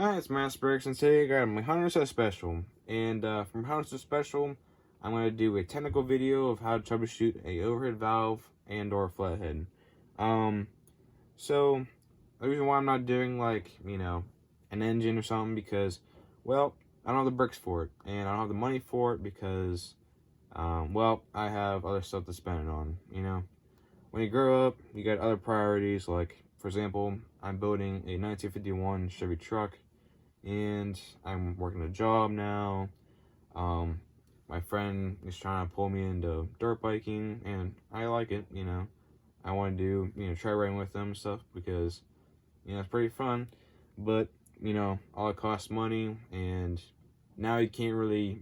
Hi, it's Master and today I got my 100% special. And from 100% special, I'm going to do a technical video of how to troubleshoot a overhead valve and or flathead. So the reason why I'm not doing an engine or something because, well, I don't have the bricks for it, and I don't have the money for it because, I have other stuff to spend it on. When you grow up, you got other priorities. Like, for example, I'm building a 1951 Chevy truck, and I'm working a job now. My friend is trying to pull me into dirt biking, and I like it. I want to do try riding with them and stuff because it's pretty fun. But all it costs money, and now you can't really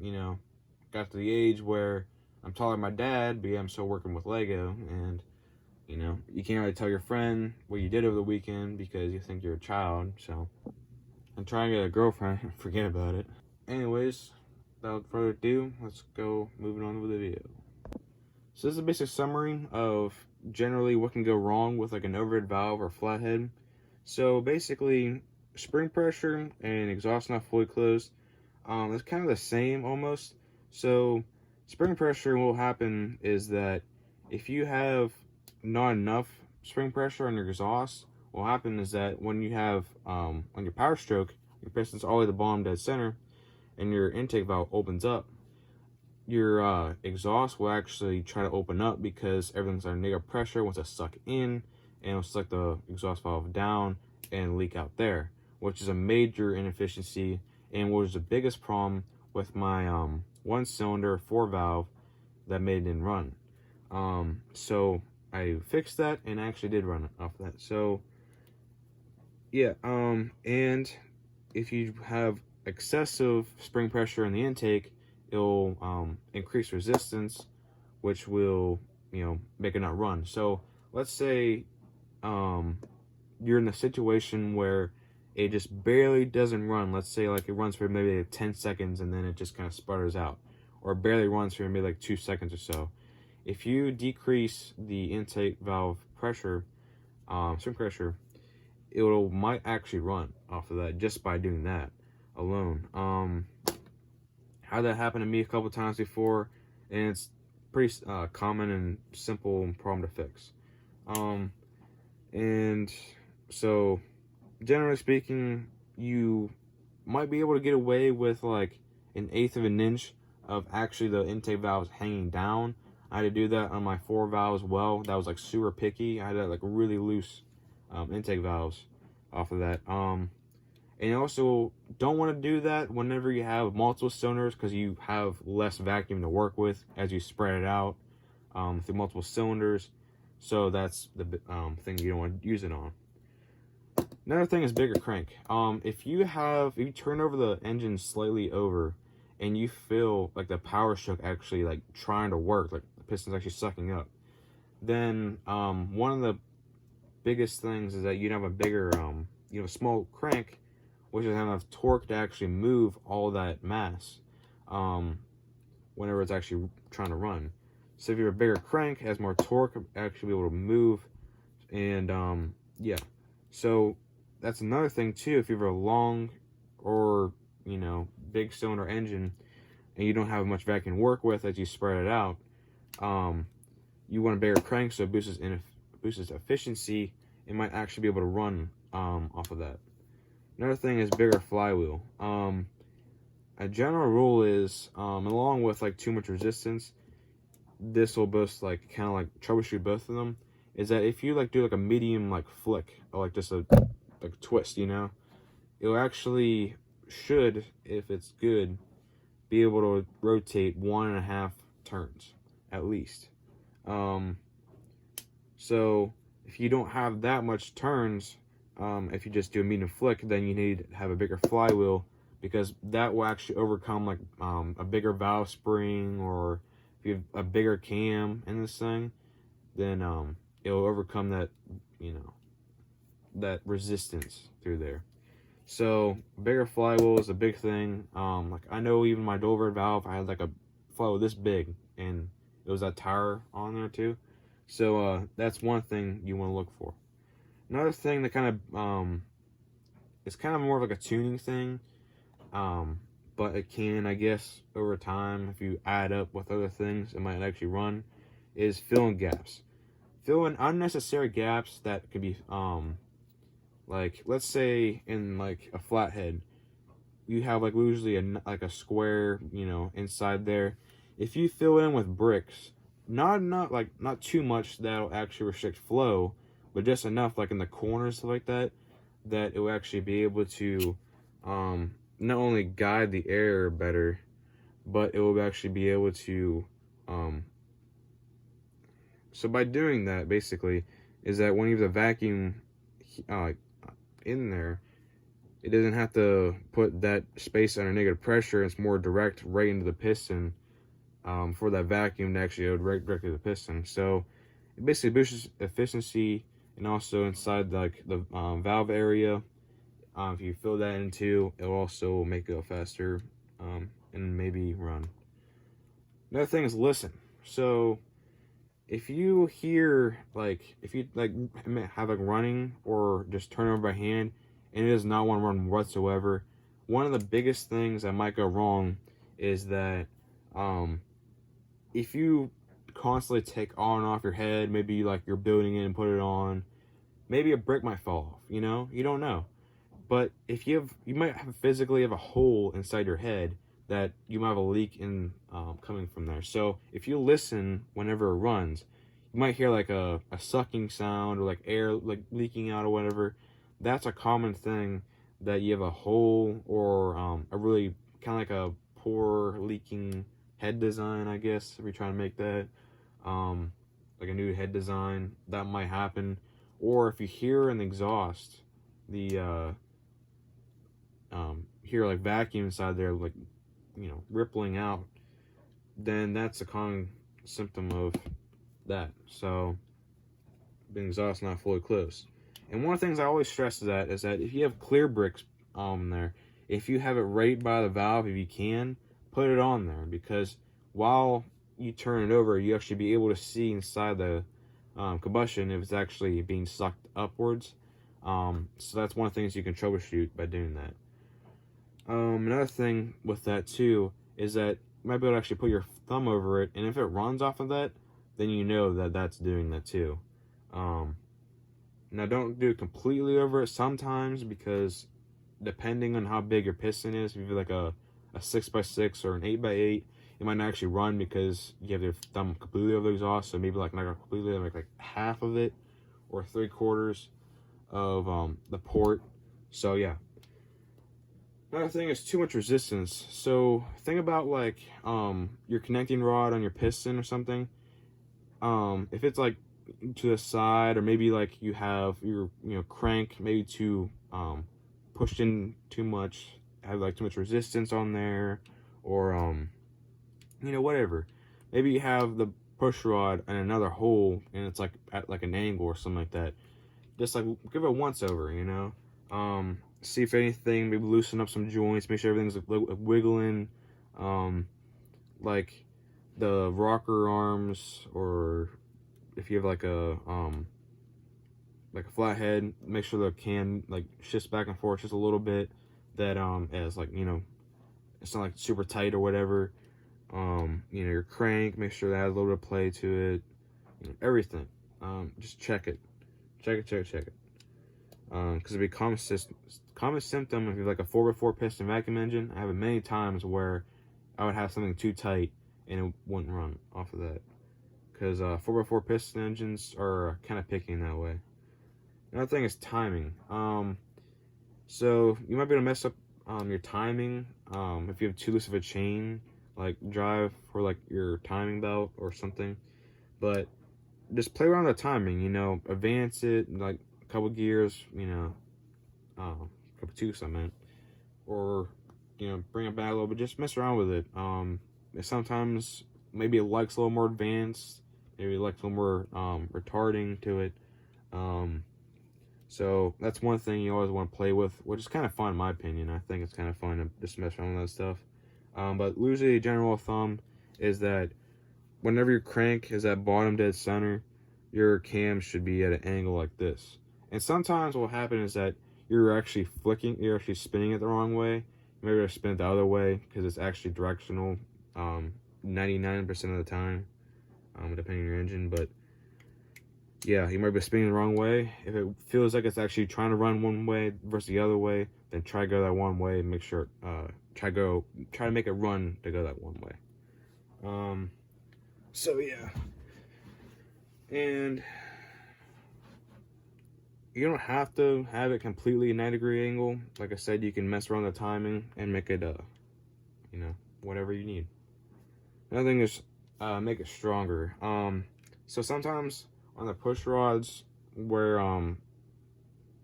got to the age where I'm taller than my dad, but I'm still working with Lego, and you can't really tell your friend what you did over the weekend because you think you're a child. So I'm trying to get a girlfriend and forget about it. Anyways, without further ado, let's go moving on with the video. So this is a basic summary of generally what can go wrong with like an overhead valve or flathead. So basically, spring pressure and exhaust not fully closed. It's kind of the same almost. So spring pressure, what will happen is that if you have not enough spring pressure on your exhaust, what will happen is that when you have on your power stroke, your piston's all the way to the bottom dead center, and your intake valve opens up, your exhaust will actually try to open up because everything's under negative pressure, wants to suck in, and it'll suck the exhaust valve down and leak out there, which is a major inefficiency and was the biggest problem with my one cylinder 4 valve that made it didn't run. So I fixed that and actually did run off of that. So yeah, and if you have excessive spring pressure in the intake, it'll increase resistance, which will make it not run. So let's say you're in a situation where it just barely doesn't run. Let's say like it runs for maybe like 10 seconds and then it just kind of sputters out, or barely runs for maybe like 2 seconds or so. If you decrease the intake valve pressure, spring pressure, might actually run off of that just by doing that alone. Had that happen to me a couple times before, and it's pretty common and simple problem to fix. And so generally speaking, you might be able to get away with like 1/8 of an inch of actually the intake valves hanging down. I had to do that on my 4 valves. Well, that was like super picky. I had like really loose intake valves off of that. And you also don't want to do that whenever you have multiple cylinders, because you have less vacuum to work with as you spread it out through multiple cylinders. So that's the thing you don't want to use it on. Another thing is bigger crank. If you turn over the engine slightly over and you feel like the power stroke actually like trying to work, like the piston's actually sucking up, then one of the biggest things is that you have a bigger small crank, which is enough torque to actually move all that mass whenever it's actually trying to run. So if you're a bigger crank, it has more torque, actually be able to move. And yeah, so that's another thing too. If you have a long or big cylinder engine and you don't have much vacuum to work with as you spread it out, you want a bigger crank so it boosts its efficiency. It might actually be able to run off of that. Another thing is bigger flywheel. A general rule is, along with like too much resistance, this will both like kind of like troubleshoot both of them. Is that if you like do like a medium like flick or like just a twist, it'll actually should, if it's good, be able to rotate 1.5 turns at least. So if you don't have that much turns, if you just do a medium flick, then you need to have a bigger flywheel, because that will actually overcome like a bigger valve spring, or if you have a bigger cam in this thing, then it'll overcome that that resistance through there. So bigger flywheel is a big thing. Like I know even my Dover valve, I had like a flywheel this big, and it was that tire on there too. So that's one thing you want to look for. Another thing that kind of it's kind of more of like a tuning thing. But it can, I guess, over time, if you add up with other things, it might actually run, is filling gaps. Fill in unnecessary gaps that could be, like, let's say in like a flathead, you have like usually like a square, inside there. If you fill it in with bricks, not too much that'll actually restrict flow, but just enough like in the corners, stuff like that, that it will actually be able to, not only guide the air better, but it will actually be able to, so by doing that, basically, is that when you have the vacuum in there, it doesn't have to put that space under negative pressure. It's more direct right into the piston, for that vacuum to actually go directly to the piston. So it basically boosts efficiency, and also inside like the valve area. If you fill that in too, it'll also make it go faster, and maybe run. Another thing is listen. So if you hear, if you have like running or just turn over by hand and it does not want to run whatsoever, one of the biggest things that might go wrong is that if you constantly take on and off your head, maybe like you're building it and put it on, maybe a brick might fall off, you don't know. But if you might physically have a hole inside your head that you might have a leak in, coming from there. So if you listen whenever it runs, you might hear like a sucking sound or like air like leaking out or whatever. That's a common thing, that you have a hole or a really kind of like a poor leaking head design, I guess, if you're trying to make that like a new head design, that might happen. Or if you hear an exhaust, the hear like vacuum inside there, like rippling out, then that's a common symptom of that. So the exhaust not fully closed. And one of the things I always stress is that if you have clear bricks there, if you have it right by the valve, if you can, put it on there, because while you turn it over, you actually be able to see inside the combustion if it's actually being sucked upwards. So that's one of the things you can troubleshoot by doing that. Another thing with that too is that you might be able to actually put your thumb over it, and if it runs off of that, then you know that that's doing that too. Now don't do it completely over it sometimes, because depending on how big your piston is, if you have like a 6x6 or an 8x8, it might not actually run because you have your thumb completely over the exhaust. So maybe like not completely, like half of it or 3/4 of the port. So yeah. Another thing is too much resistance. So think about like your connecting rod on your piston or something. If it's like to the side, or maybe like you have your crank maybe too pushed in too much, have like too much resistance on there, or whatever. Maybe you have the push rod in another hole and it's like at like an angle or something like that. Just like give it a once over, see if anything, maybe loosen up some joints, make sure everything's wiggling, like the rocker arms, or if you have like a flathead, make sure the can like shifts back and forth just a little bit, that as like it's not like super tight or whatever. Your crank, make sure that has a little bit of play to it, everything. Just check it, because it'd be common symptom if you have like a 4x4 piston vacuum engine. I have it many times where I would have something too tight and it wouldn't run off of that, because 4x4 piston engines are kind of picky in that way. Another thing is timing. So you might be able to mess up your timing if you have too loose of a chain, like drive for like your timing belt or something. But just play around with the timing, advance it like a couple gears, couple tooths I meant, or bring it back a little bit, just mess around with it. Sometimes maybe it likes a little more advanced, maybe it likes a little more retarding to it. So that's one thing you always want to play with, which is kind of fun in my opinion. I think it's kind of fun to just mess around with that stuff. But usually general thumb is that whenever your crank is at bottom dead center, your cam should be at an angle like this. And sometimes what will happen is that you're actually spinning it the wrong way. Maybe I spin it the other way because it's actually directional 99% of the time, depending on your engine. But yeah, you might be spinning the wrong way. If it feels like it's actually trying to run one way versus the other way, then try to go that one way and make sure try to make it run to go that one way. So yeah, and you don't have to have it completely 90-degree angle. Like I said, you can mess around the timing and make it whatever you need. Another thing is make it stronger. So sometimes on the push rods where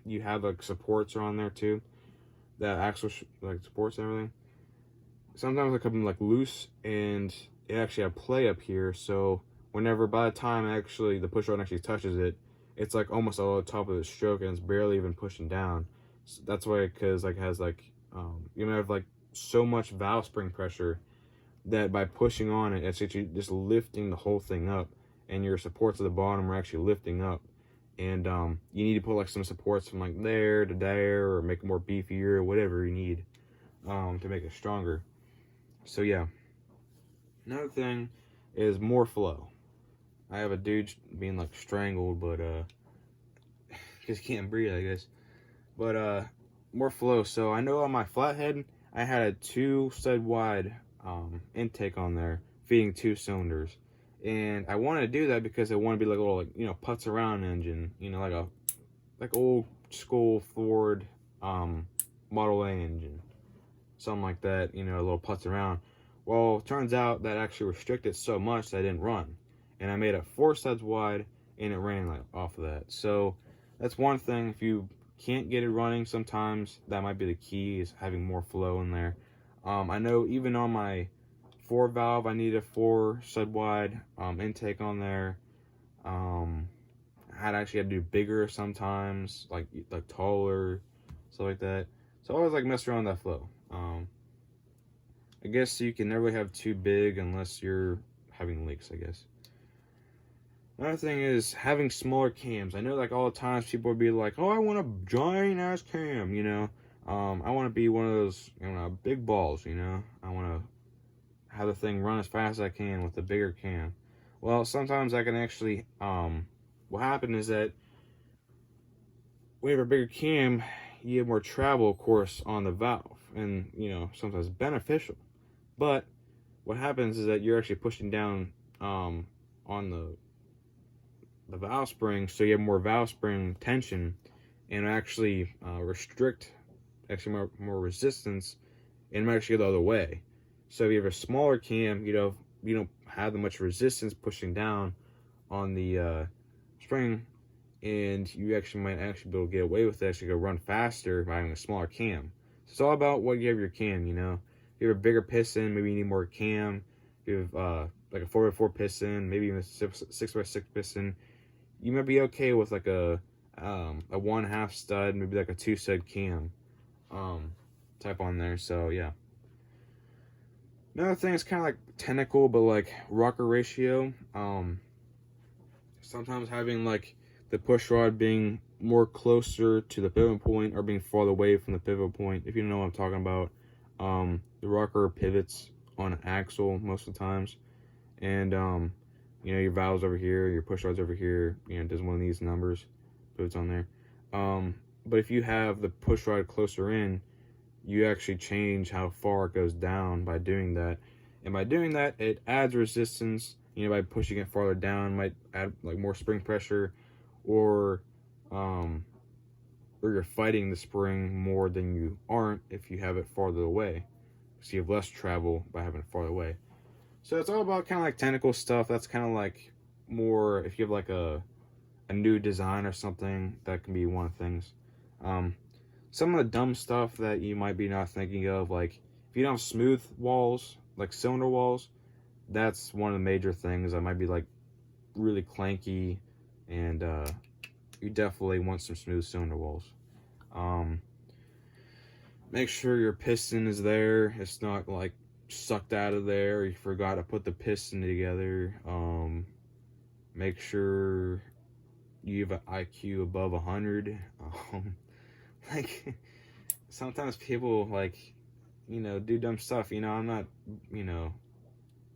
you have like supports are on there too, that axle like supports and everything, sometimes it can be like loose and it actually have play up here, so whenever by the time actually the push rod actually touches it, it's like almost all the top of the stroke and it's barely even pushing down. So that's why, because like it has like you have like so much valve spring pressure that by pushing on it, it's actually just lifting the whole thing up, and your supports at the bottom are actually lifting up. And you need to put like some supports from like there to there, or make it more beefier, or whatever you need to make it stronger. So yeah, another thing is more flow. I have a dude being like strangled, but because he can't breathe, I guess. But more flow. So I know on my flathead, I had a 2-stud wide intake on there, feeding 2 cylinders, and I wanted to do that because I want to be like a little putz around engine, like old school Ford Model A engine, something like that, a little putz around. Well, it turns out that actually restricted so much that I didn't run. And I made it 4 studs wide, and it ran like off of that. So that's one thing. If you can't get it running, sometimes that might be the key, is having more flow in there. I know even on my 4 valve, I need a 4 stud wide intake on there. I had to do bigger sometimes, like taller, stuff like that. So I always like mess around with that flow. I guess you can never really have too big unless you're having leaks, I guess. Another thing is having smaller cams. I know like all the times people would be like, oh, I want a giant ass cam, I want to be one of those, big balls, I want to have the thing run as fast as I can with a bigger cam. Well, sometimes I can actually, what happens is that when you have a bigger cam, you have more travel, of course, on the valve, and, sometimes beneficial. But what happens is that you're actually pushing down on the valve spring, so you have more valve spring tension, and actually restrict more resistance, and might actually go the other way. So if you have a smaller cam, you don't have that much resistance pushing down on the spring, and you might be able to get away with it, actually go run faster by having a smaller cam. So it's all about what you have your cam. If you have a bigger piston, maybe you need more cam. If you have like a 4x4 piston, maybe even a 6x6 piston, you might be okay with like a 1/2 stud, maybe like a 2-stud cam type on there. So yeah. Another thing is kind of like technical, but like rocker ratio. Sometimes having like the push rod being more closer to the pivot point or being farther away from the pivot point. If you don't know what I'm talking about, the rocker pivots on an axle most of the times, and your valves over here, your push rods over here, it does one of these numbers, pivots on there. But if you have the push rod closer in, you actually change how far it goes down by doing that. And by doing that, it adds resistance. By pushing it farther down, might add like more spring pressure, or you're fighting the spring more than you aren't if you have it farther away. So you have less travel by having it farther away. So it's all about kind of like technical stuff. That's kind of like more if you have like a new design or something, that can be one of the things. Some of the dumb stuff that you might be not thinking of, like if you don't have smooth walls, like cylinder walls, that's one of the major things that might be like really clanky, and you definitely want some smooth cylinder walls. Make sure your piston is there. It's not like sucked out of there, or you forgot to put the piston together. Make sure you have an IQ above 100. Like, sometimes people, like, you know, do dumb stuff. You know, I'm not, you know,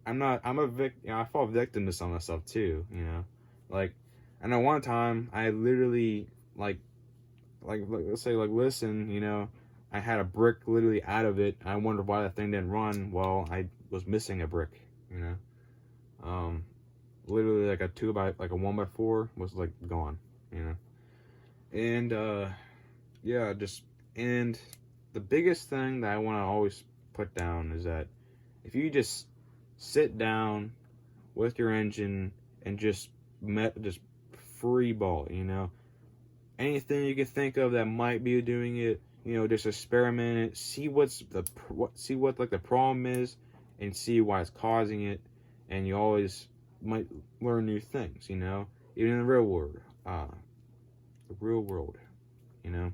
I'm a victim. You know, I fall victim to some of that stuff too. You know, like, I know one time I literally like let's say like listen, you know, I had a brick literally out of it. I wondered why that thing didn't run. Well, I was missing a brick. You know, literally like a 1x4 was like gone. You know, and yeah, just and the biggest thing that I want to always put down is that if you just sit down with your engine and just free ball, you know, anything you can think of that might be doing it, you know, just experiment it, see what like the problem is, and see why it's causing it, and you always might learn new things, you know, even in the real world, you know.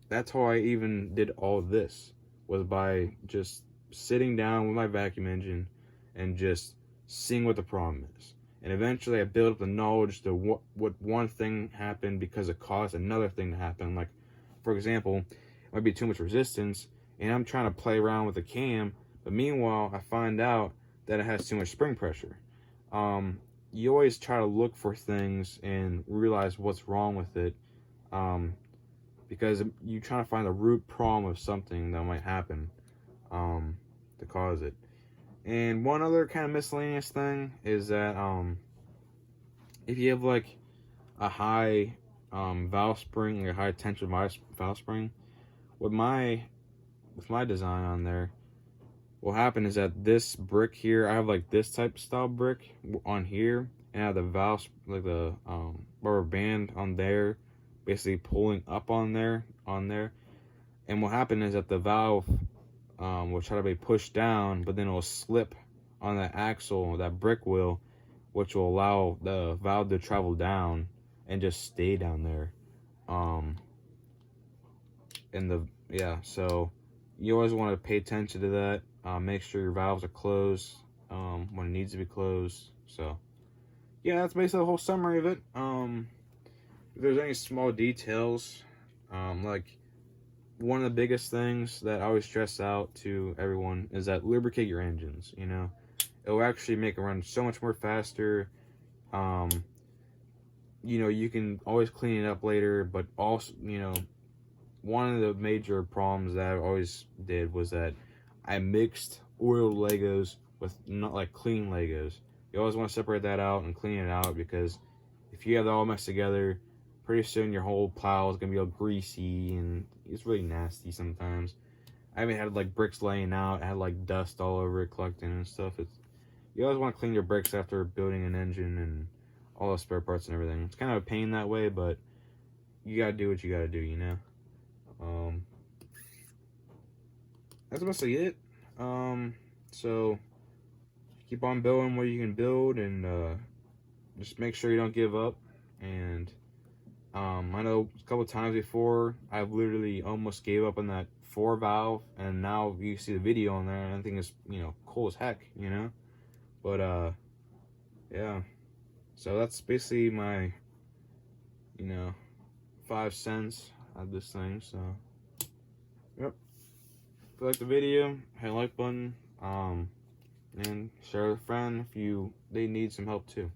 That's how I even did all this, was by just sitting down with my vacuum engine and just seeing what the problem is. And eventually I built up the knowledge to what one thing happened because it caused another thing to happen. Like, for example, it might be too much resistance, and I'm trying to play around with the cam, but meanwhile I find out that it has too much spring pressure. You always try to look for things and realize what's wrong with it, because you're trying to find the root problem of something that might happen to cause it. And one other kind of miscellaneous thing is that if you have like a high valve spring, like a high tension valve spring, with my design on there, what happened is that this brick here, I have like this type of style brick on here, and I have the valve, like the rubber band on there, basically pulling up on there. And what happened is that the valve will try to be pushed down, but then it will slip on that axle, that brick wheel, which will allow the valve to travel down and just stay down there. So you always want to pay attention to that. Make sure your valves are closed when it needs to be closed. So yeah, that's basically the whole summary of it. If there's any small details, like one of the biggest things that I always stress out to everyone is that lubricate your engines. You know, it will actually make it run so much more faster. You know, you can always clean it up later, but also, you know, one of the major problems that I always did was that I mixed oiled Legos with not like clean Legos. You always want to separate that out and clean it out, because if you have that all mixed together, pretty soon your whole plow is gonna be all greasy and it's really nasty sometimes. I even had like bricks laying out, I had like dust all over it collecting and stuff. You always want to clean your bricks after building an engine and all the spare parts and everything. It's kind of a pain that way, but you gotta do what you gotta do, you know. That's mostly it. So keep on building what you can build, and just make sure you don't give up. And I know a couple times before I've literally almost gave up on that 4 valve, and now you see the video on there, and I think it's, you know, cool as heck, you know. But yeah, so that's basically my, you know, 5 cents of this thing. So yep, if you like the video, hit the like button, and share with a friend if they need some help too.